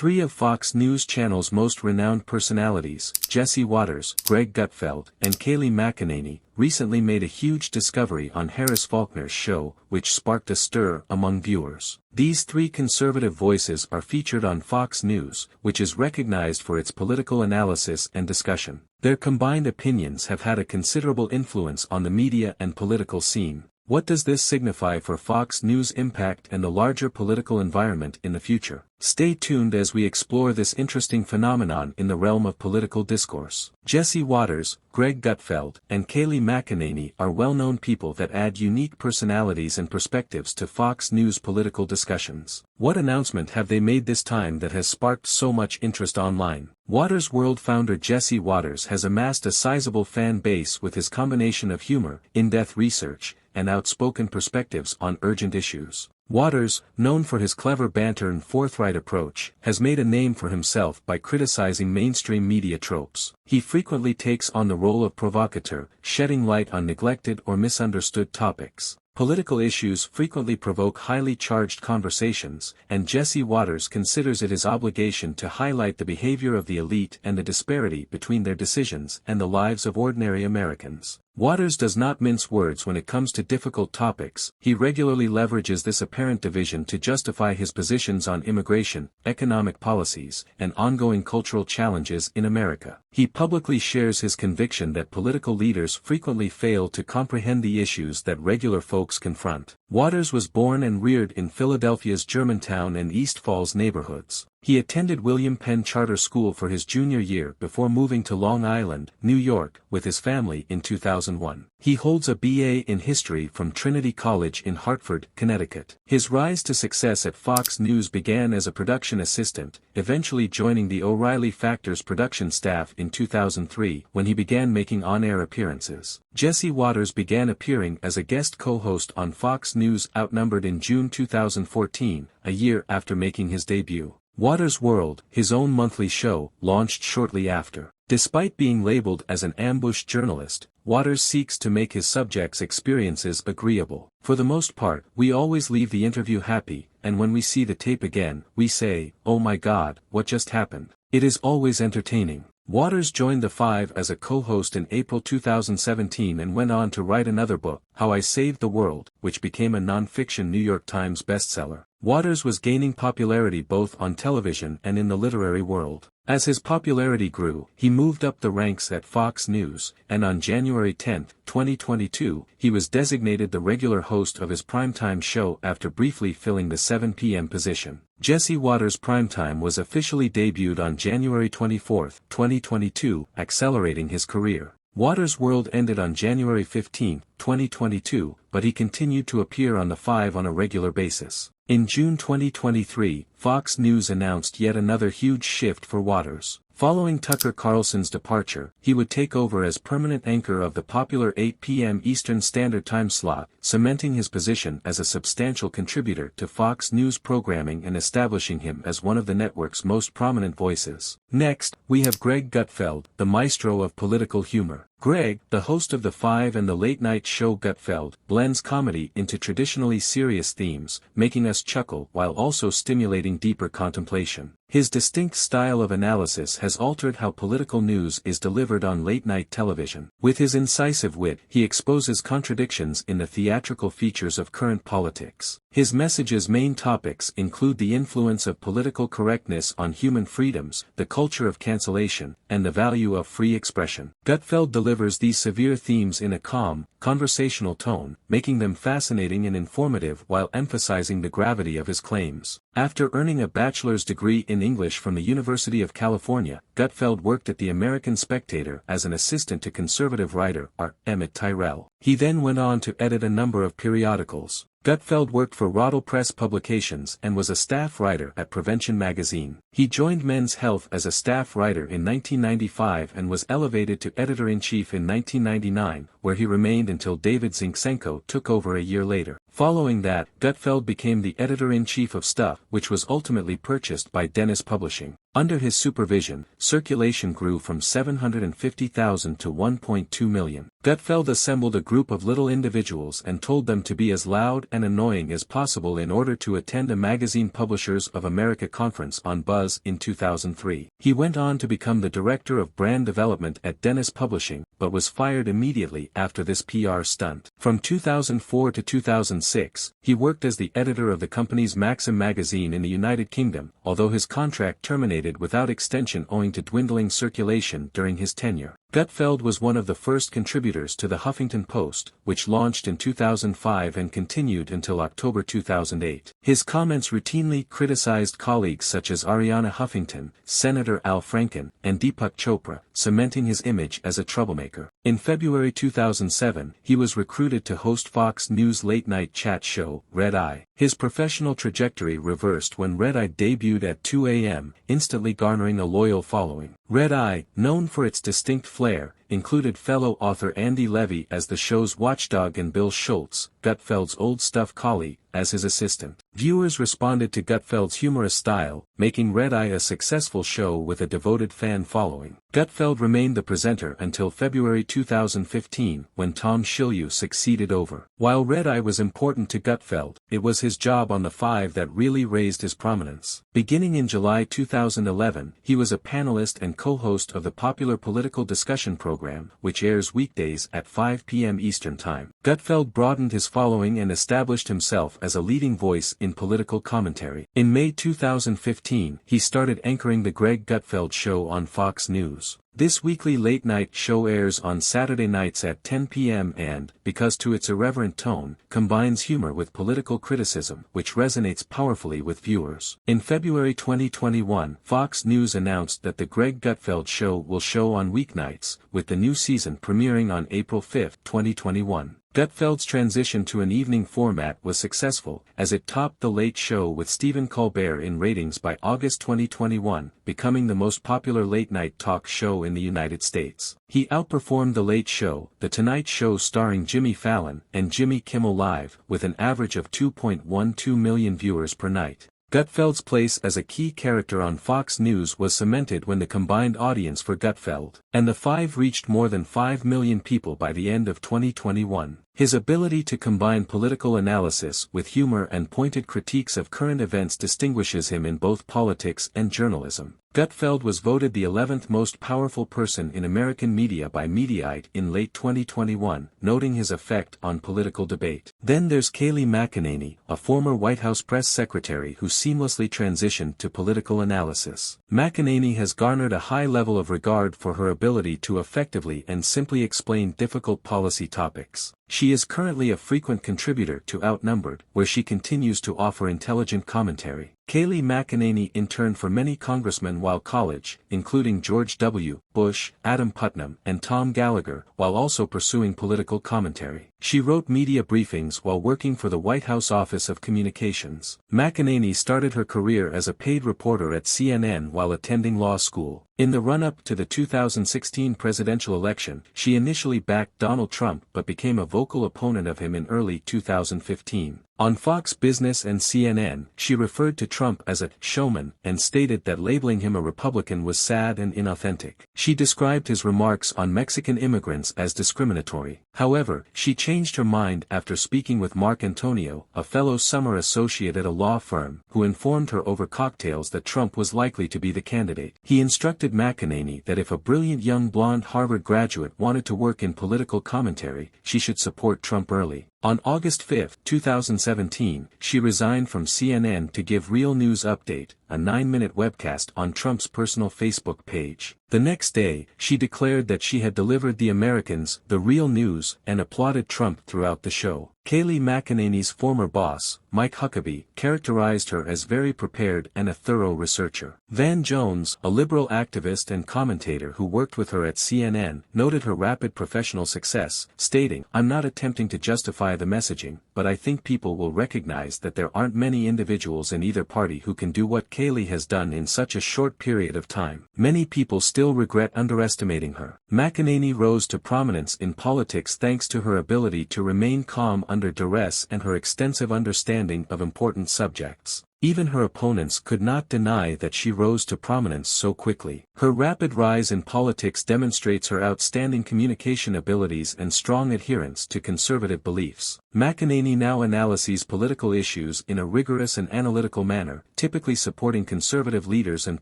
Three of Fox News Channel's most renowned personalities, Jesse Watters, Greg Gutfeld, and Kayleigh McEnany, recently made a huge discovery on Harris Faulkner's show, which sparked a stir among viewers. These three conservative voices are featured on Fox News, which is recognized for its political analysis and discussion. Their combined opinions have had a considerable influence on the media and political scene. What does this signify for Fox News' impact and the larger political environment in the future? Stay tuned as we explore this interesting phenomenon in the realm of political discourse. Jesse Watters, Greg Gutfeld, and Kayleigh McEnany are well-known people that add unique personalities and perspectives to Fox News political discussions. What announcement have they made this time that has sparked so much interest online? Watters World founder Jesse Watters has amassed a sizable fan base with his combination of humor, in-depth research, and outspoken perspectives on urgent issues. Watters, known for his clever banter and forthright approach, has made a name for himself by criticizing mainstream media tropes. He frequently takes on the role of provocateur, shedding light on neglected or misunderstood topics. Political issues frequently provoke highly charged conversations, and Jesse Watters considers it his obligation to highlight the behavior of the elite and the disparity between their decisions and the lives of ordinary Americans. Watters does not mince words when it comes to difficult topics. He regularly leverages this apparent division to justify his positions on immigration, economic policies, and ongoing cultural challenges in America. He publicly shares his conviction that political leaders frequently fail to comprehend the issues that regular folks confront. Watters was born and reared in Philadelphia's Germantown and East Falls neighborhoods. He attended William Penn Charter School for his junior year before moving to Long Island, New York, with his family in 2001. He holds a BA in history from Trinity College in Hartford, Connecticut. His rise to success at Fox News began as a production assistant, eventually joining the O'Reilly Factor's production staff in 2003 when he began making on-air appearances. Jesse Watters began appearing as a guest co-host on Fox News Outnumbered in June 2014, a year after making his debut. Watters World, his own monthly show, launched shortly after. Despite being labeled as an ambush journalist, Watters seeks to make his subjects' experiences agreeable. For the most part, we always leave the interview happy, and when we see the tape again, we say, "Oh my God, what just happened?" It is always entertaining. Watters joined The Five as a co-host in April 2017 and went on to write another book, How I Saved the World, which became a non-fiction New York Times bestseller. Watters was gaining popularity both on television and in the literary world. As his popularity grew, he moved up the ranks at Fox News, and on January 10, 2022, he was designated the regular host of his primetime show after briefly filling the 7 p.m. position. Jesse Watters' primetime was officially debuted on January 24, 2022, accelerating his career. Watters' World ended on January 15, 2022, but he continued to appear on The Five on a regular basis. In June 2023, Fox News announced yet another huge shift for Watters. Following Tucker Carlson's departure, he would take over as permanent anchor of the popular 8 p.m. Eastern Standard Time slot, cementing his position as a substantial contributor to Fox News programming and establishing him as one of the network's most prominent voices. Next, we have Greg Gutfeld, the maestro of political humor. Greg, the host of The Five and the late-night show Gutfeld, blends comedy into traditionally serious themes, making us chuckle while also stimulating deeper contemplation. His distinct style of analysis has altered how political news is delivered on late-night television. With his incisive wit, he exposes contradictions in the theatrical features of current politics. His message's main topics include the influence of political correctness on human freedoms, the culture of cancellation, and the value of free expression. Gutfeld delivers these severe themes in a calm, conversational tone, making them fascinating and informative while emphasizing the gravity of his claims. After earning a bachelor's degree in English from the University of California, Gutfeld worked at the American Spectator as an assistant to conservative writer R. Emmett Tyrell. He then went on to edit a number of periodicals. Gutfeld worked for Roddle Press Publications and was a staff writer at Prevention magazine. He joined Men's Health as a staff writer in 1995 and was elevated to editor-in-chief in 1999, where he remained until David Zinchenko took over a year later. Following that, Gutfeld became the editor-in-chief of Stuff, which was ultimately purchased by Dennis Publishing. Under his supervision, circulation grew from 750,000 to 1.2 million. Gutfeld assembled a group of little individuals and told them to be as loud and annoying as possible in order to attend a Magazine Publishers of America conference on Buzz in 2003. He went on to become the director of brand development at Dennis Publishing, but was fired immediately after this PR stunt. From 2004 to 2006, he worked as the editor of the company's Maxim magazine in the United Kingdom, although his contract terminated without extension owing to dwindling circulation during his tenure. Gutfeld was one of the first contributors to the Huffington Post, which launched in 2005 and continued until October 2008. His comments routinely criticized colleagues such as Arianna Huffington, Senator Al Franken, and Deepak Chopra, cementing his image as a troublemaker. In February 2007, he was recruited to host Fox News' late-night chat show, Red Eye. His professional trajectory reversed when Red Eye debuted at 2 a.m., instantly garnering a loyal following. Red Eye, known for its distinct flair, included fellow author Andy Levy as the show's watchdog and Bill Schultz, Gutfeld's old stuff colleague, as his assistant. Viewers responded to Gutfeld's humorous style, making Red Eye a successful show with a devoted fan following. Gutfeld remained the presenter until February 2015, when Tom Shilyu succeeded over. While Red Eye was important to Gutfeld, it was his job on the Five that really raised his prominence. Beginning in July 2011, he was a panelist and co-host of the popular political discussion program, which airs weekdays at 5 p.m. Eastern Time. Gutfeld broadened his following and established himself as a leading voice in political commentary. In May 2015, he started anchoring the Greg Gutfeld Show on Fox News. This weekly late-night show airs on Saturday nights at 10 p.m. and, because to its irreverent tone, combines humor with political criticism, which resonates powerfully with viewers. In February 2021, Fox News announced that the Greg Gutfeld Show will show on weeknights, with the new season premiering on April 5, 2021. Gutfeld's transition to an evening format was successful, as it topped The Late Show with Stephen Colbert in ratings by August 2021, becoming the most popular late-night talk show in the United States. He outperformed The Late Show, The Tonight Show starring Jimmy Fallon, and Jimmy Kimmel Live, with an average of 2.12 million viewers per night. Gutfeld's place as a key character on Fox News was cemented when the combined audience for Gutfeld and the Five reached more than 5 million people by the end of 2021. His ability to combine political analysis with humor and pointed critiques of current events distinguishes him in both politics and journalism. Gutfeld was voted the 11th most powerful person in American media by Mediaite in late 2021, noting his effect on political debate. Then there's Kayleigh McEnany, a former White House press secretary who seamlessly transitioned to political analysis. McEnany has garnered a high level of regard for her ability to effectively and simply explain difficult policy topics. She is currently a frequent contributor to Outnumbered, where she continues to offer intelligent commentary. Kayleigh McEnany interned for many congressmen while college, including George W. Bush, Adam Putnam, and Tom Gallagher, while also pursuing political commentary. She wrote media briefings while working for the White House Office of Communications. McEnany started her career as a paid reporter at CNN while attending law school. In the run-up to the 2016 presidential election, she initially backed Donald Trump but became a vocal opponent of him in early 2015. On Fox Business and CNN, she referred to Trump as a showman and stated that labeling him a Republican was sad and inauthentic. She described his remarks on Mexican immigrants as discriminatory. However, she changed her mind after speaking with Mark Antonio, a fellow summer associate at a law firm, who informed her over cocktails that Trump was likely to be the candidate. He instructed McEnany that if a brilliant young blonde Harvard graduate wanted to work in political commentary, she should support Trump early. On August 5, 2017, she resigned from CNN to give Real News Update, a 9-minute webcast on Trump's personal Facebook page. The next day, she declared that she had delivered the Americans the real news and applauded Trump throughout the show. Kayleigh McEnany's former boss, Mike Huckabee, characterized her as very prepared and a thorough researcher. Van Jones, a liberal activist and commentator who worked with her at CNN, noted her rapid professional success, stating, "I'm not attempting to justify the messaging, but I think people will recognize that there aren't many individuals in either party who can do what Kayleigh has done in such a short period of time. Many people still regret underestimating her." McEnany rose to prominence in politics thanks to her ability to remain calm under duress and her extensive understanding of important subjects. Even her opponents could not deny that she rose to prominence so quickly. Her rapid rise in politics demonstrates her outstanding communication abilities and strong adherence to conservative beliefs. McEnany now analyses political issues in a rigorous and analytical manner, typically supporting conservative leaders and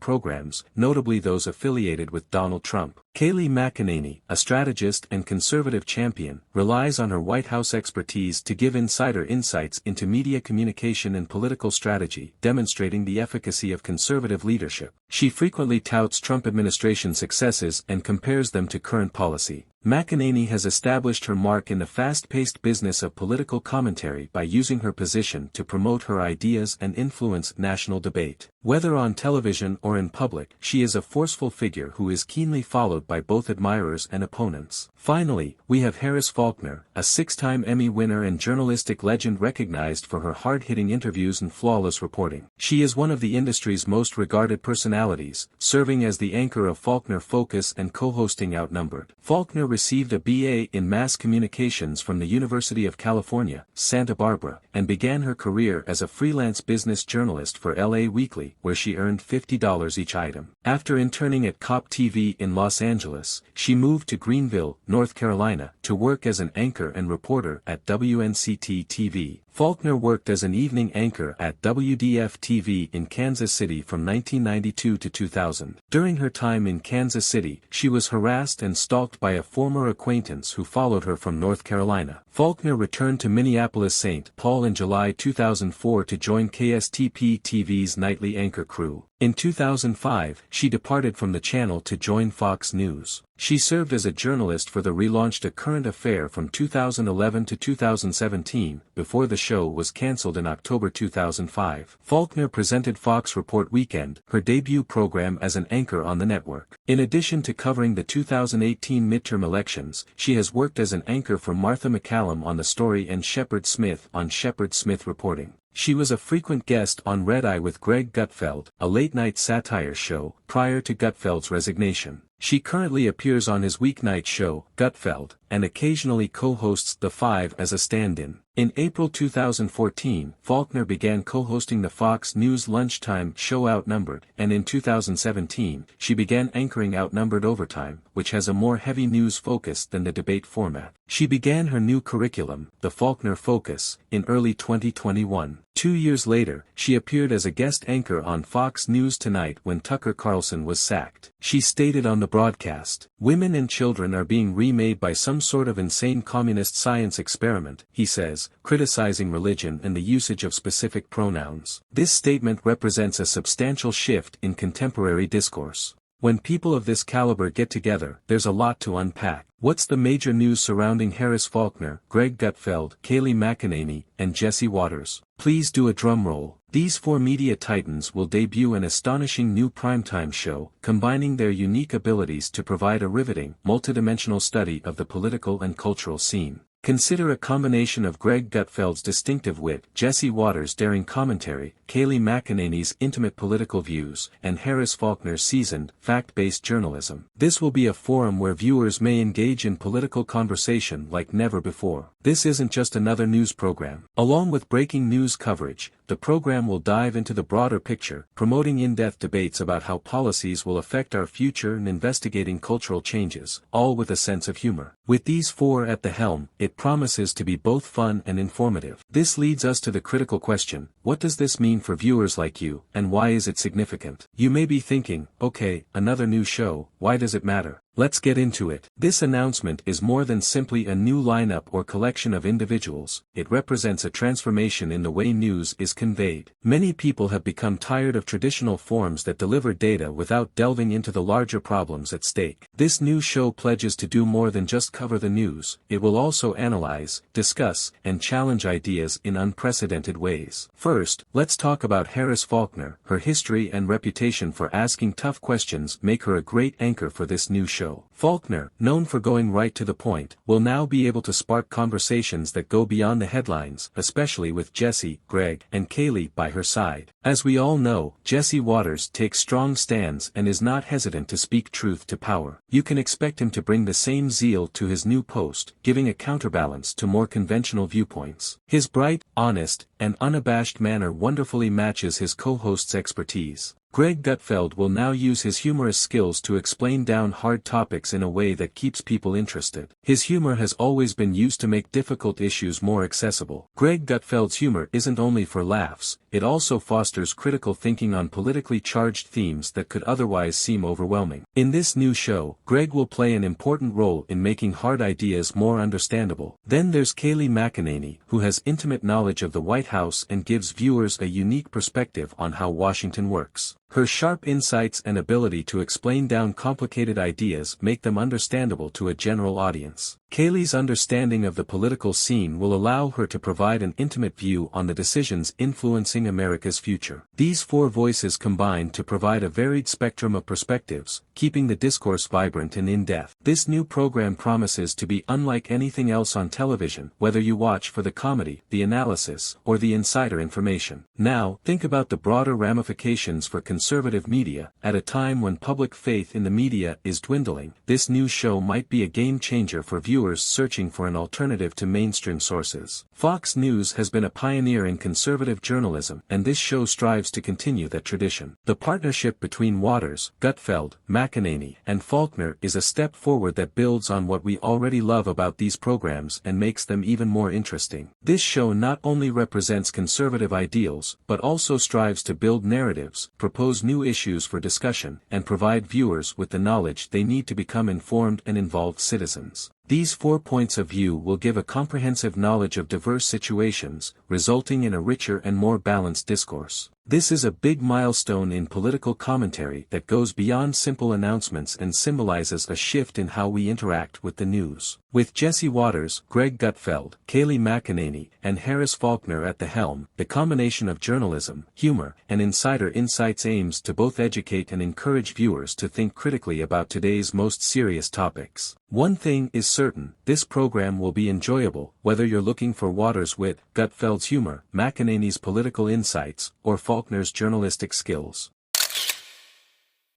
programs, notably those affiliated with Donald Trump. Kayleigh McEnany, a strategist and conservative champion, relies on her White House expertise to give insider insights into media communication and political strategy, demonstrating the efficacy of conservative leadership. She frequently touts Trump administration successes and compares them to current policy. McEnany has established her mark in the fast-paced business of political commentary by using her position to promote her ideas and influence national debate. Whether on television or in public, she is a forceful figure who is keenly followed by both admirers and opponents. Finally, we have Harris Faulkner, a 6-time Emmy winner and journalistic legend recognized for her hard-hitting interviews and flawless reporting. She is one of the industry's most regarded personalities, serving as the anchor of Faulkner Focus and co-hosting Outnumbered. Faulkner received a BA in Mass Communications from the University of California, Santa Barbara, and began her career as a freelance business journalist for LA Weekly, where she earned $50 each item. After interning at COP TV in Los Angeles, she moved to Greenville, North Carolina, to work as an anchor and reporter at WNCT TV. Faulkner worked as an evening anchor at WDF-TV in Kansas City from 1992 to 2000. During her time in Kansas City, she was harassed and stalked by a former acquaintance who followed her from North Carolina. Faulkner returned to Minneapolis-St. Paul in July 2004 to join KSTP-TV's nightly anchor crew. In 2005, she departed from the channel to join Fox News. She served as a journalist for the relaunched A Current Affair from 2011 to 2017, before the show was cancelled in October 2005. Faulkner presented Fox Report Weekend, her debut program as an anchor on the network. In addition to covering the 2018 midterm elections, she has worked as an anchor for Martha McCallum on The Story and Shepard Smith on Shepard Smith Reporting. She was a frequent guest on Red Eye with Greg Gutfeld, a late-night satire show, prior to Gutfeld's resignation. She currently appears on his weeknight show, Gutfeld, and occasionally co-hosts The Five as a stand-in. In April 2014, Faulkner began co-hosting the Fox News lunchtime show Outnumbered, and in 2017, she began anchoring Outnumbered Overtime, which has a more heavy news focus than the debate format. She began her new curriculum, The Faulkner Focus, in early 2021. 2 years later, she appeared as a guest anchor on Fox News Tonight when Tucker Carlson was sacked. She stated on the broadcast, "Women and children are being remade by some sort of insane communist science experiment," he says, criticizing religion and the usage of specific pronouns. This statement represents a substantial shift in contemporary discourse. When people of this caliber get together, there's a lot to unpack. What's the major news surrounding Harris Faulkner, Greg Gutfeld, Kayleigh McEnany, and Jesse Waters? Please do a drum roll. These four media titans will debut an astonishing new primetime show, combining their unique abilities to provide a riveting, multidimensional study of the political and cultural scene. Consider a combination of Greg Gutfeld's distinctive wit, Jesse Waters' daring commentary, Kayleigh McEnany's intimate political views, and Harris Faulkner's seasoned, fact-based journalism. This will be a forum where viewers may engage in political conversation like never before. This isn't just another news program. Along with breaking news coverage, the program will dive into the broader picture, promoting in-depth debates about how policies will affect our future and investigating cultural changes, all with a sense of humor. With these four at the helm, it promises to be both fun and informative. This leads us to the critical question: what does this mean for viewers like you, and why is it significant? You may be thinking, okay, another new show, why does it matter? Let's get into it. This announcement is more than simply a new lineup or collection of individuals. It represents a transformation in the way news is conveyed. Many people have become tired of traditional forms that deliver data without delving into the larger problems at stake. This new show pledges to do more than just cover the news. It will also analyze, discuss, and challenge ideas in unprecedented ways. First, let's talk about Harris Faulkner. Her history and reputation for asking tough questions make her a great anchor for this new show. show. Faulkner, known for going right to the point, will now be able to spark conversations that go beyond the headlines, especially with Jesse, Greg, and Kayleigh by her side. As we all know, Jesse Waters takes strong stands and is not hesitant to speak truth to power. You can expect him to bring the same zeal to his new post, giving a counterbalance to more conventional viewpoints. His bright, honest, and unabashed manner wonderfully matches his co-host's expertise. Greg Gutfeld will now use his humorous skills to explain down hard topics in a way that keeps people interested. His humor has always been used to make difficult issues more accessible. Greg Gutfeld's humor isn't only for laughs, it also fosters critical thinking on politically charged themes that could otherwise seem overwhelming. In this new show, Greg will play an important role in making hard ideas more understandable. Then there's Kayleigh McEnany, who has intimate knowledge of the White House and gives viewers a unique perspective on how Washington works. Her sharp insights and ability to explain down complicated ideas make them understandable to a general audience. Kayleigh's understanding of the political scene will allow her to provide an intimate view on the decisions influencing America's future. These four voices combine to provide a varied spectrum of perspectives, keeping the discourse vibrant and in-depth. This new program promises to be unlike anything else on television, whether you watch for the comedy, the analysis, or the insider information. Now, think about the broader ramifications for conservative media. At a time when public faith in the media is dwindling, this new show might be a game changer for viewers searching for an alternative to mainstream sources. Fox News has been a pioneer in conservative journalism, and this show strives to continue that tradition. The partnership between Waters, Gutfeld, McEnany, and Faulkner is a step forward that builds on what we already love about these programs and makes them even more interesting. This show not only represents conservative ideals, but also strives to build narratives, propose new issues for discussion, and provide viewers with the knowledge they need to become informed and involved citizens. These 4 points of view will give a comprehensive knowledge of diverse situations, resulting in a richer and more balanced discourse. This is a big milestone in political commentary that goes beyond simple announcements and symbolizes a shift in how we interact with the news. With Jesse Waters, Greg Gutfeld, Kayleigh McEnany, and Harris Faulkner at the helm, the combination of journalism, humor, and insider insights aims to both educate and encourage viewers to think critically about today's most serious topics. One thing is certain, this program will be enjoyable, whether you're looking for Waters' wit, Gutfeld's humor, McEnany's political insights, or Faulkner's journalistic skills.